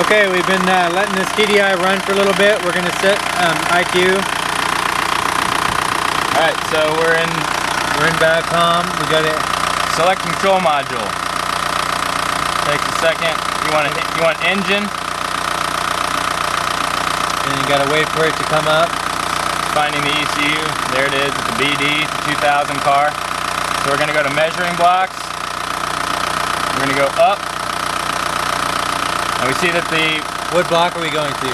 Okay, we've been letting this TDI run for a little bit. We're going to set IQ. Alright, so we're in BACOM. We got it. select control module. Takes a second. You want engine. And you got to wait for it to come up. Finding the ECU. There it is. It's a BD 2000 car. So we're going to go to measuring blocks. We're going to go up. And we see that What block are we going to?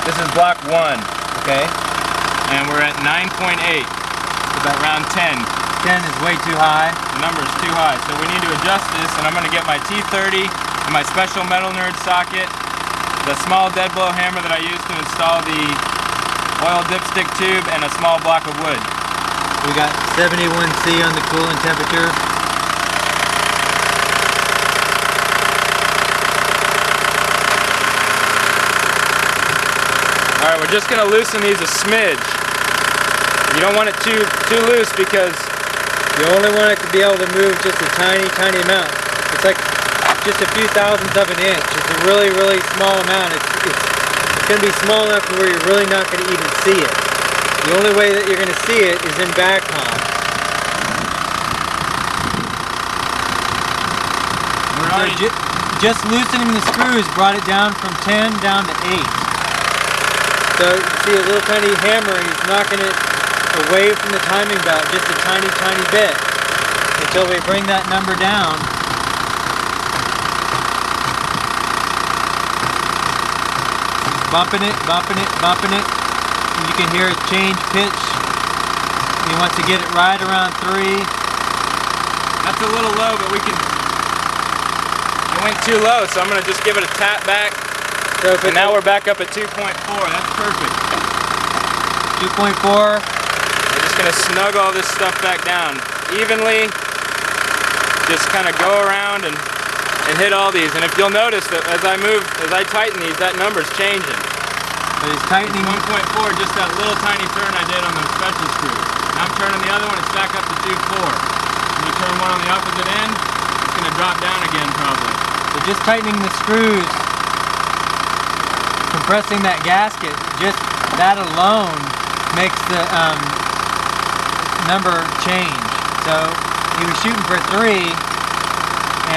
this is block 1. Okay. And we're at 9.8. About around 10. 10 is way too high. The number is too high. So we need to adjust this, and I'm going to get my T30 and my special Metal Nerd socket, the small dead blow hammer that I used to install the oil dipstick tube, and a small block of wood. We got 71C on the coolant temperature. Alright, we're just going to loosen these a smidge. You don't want it too loose because you only want it to be able to move just a tiny amount. It's like just a few thousandths of an inch. It's a really small amount. It's going to be small enough to where you're really not going to even see it. The only way that you're going to see it is in BACOM. So just loosening the screws brought it down from 10 down to 8. So you see a little tiny hammer, and he's knocking it away from the timing belt just a tiny bit until we bring that number down. Bumping it, and you can hear it change pitch. He wants to get it right around 3. that's a little low, but we can. It went too low, so I'm going to just give it a tap back. So and now we're back up at 2.4. That's perfect. 2.4. We're just going to snug all this stuff back down evenly. Just kind of go around and hit all these. And if you'll notice that as I tighten these, that number's changing. So he's tightening 1.4, just that little tiny turn I did on the special screw. Now I'm turning the other one, it's back up to 2.4. When you turn one on the opposite end, it's going to drop down again probably. So just tightening the screws, compressing that gasket, just that alone makes the number change. So he was shooting for 3,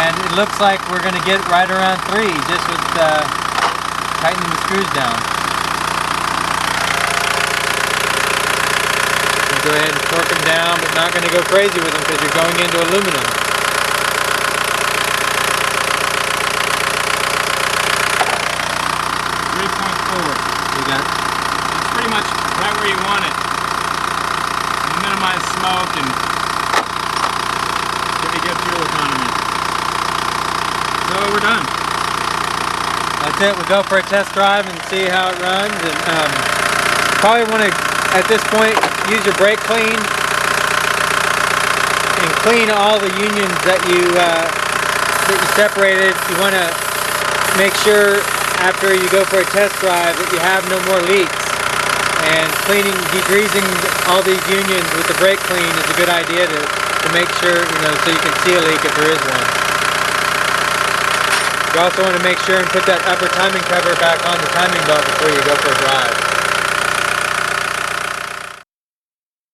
and it looks like we're going to get right around 3 just with tightening the screws down. Go ahead and torque them down, but not going to go crazy with them because you're going into aluminum. It's pretty much right where you want it. It'll minimize smoke and pretty good fuel economy. So we're done. That's it. We'll go for a test drive and see how it runs. And probably want to, at this point, use your brake clean and clean all the unions that you separated. You want to make sure after you go for a test drive that you have no more leaks. And degreasing all these unions with the brake clean is a good idea to make sure, so you can see a leak if there is one. You also want to make sure and put that upper timing cover back on the timing belt before you go for a drive.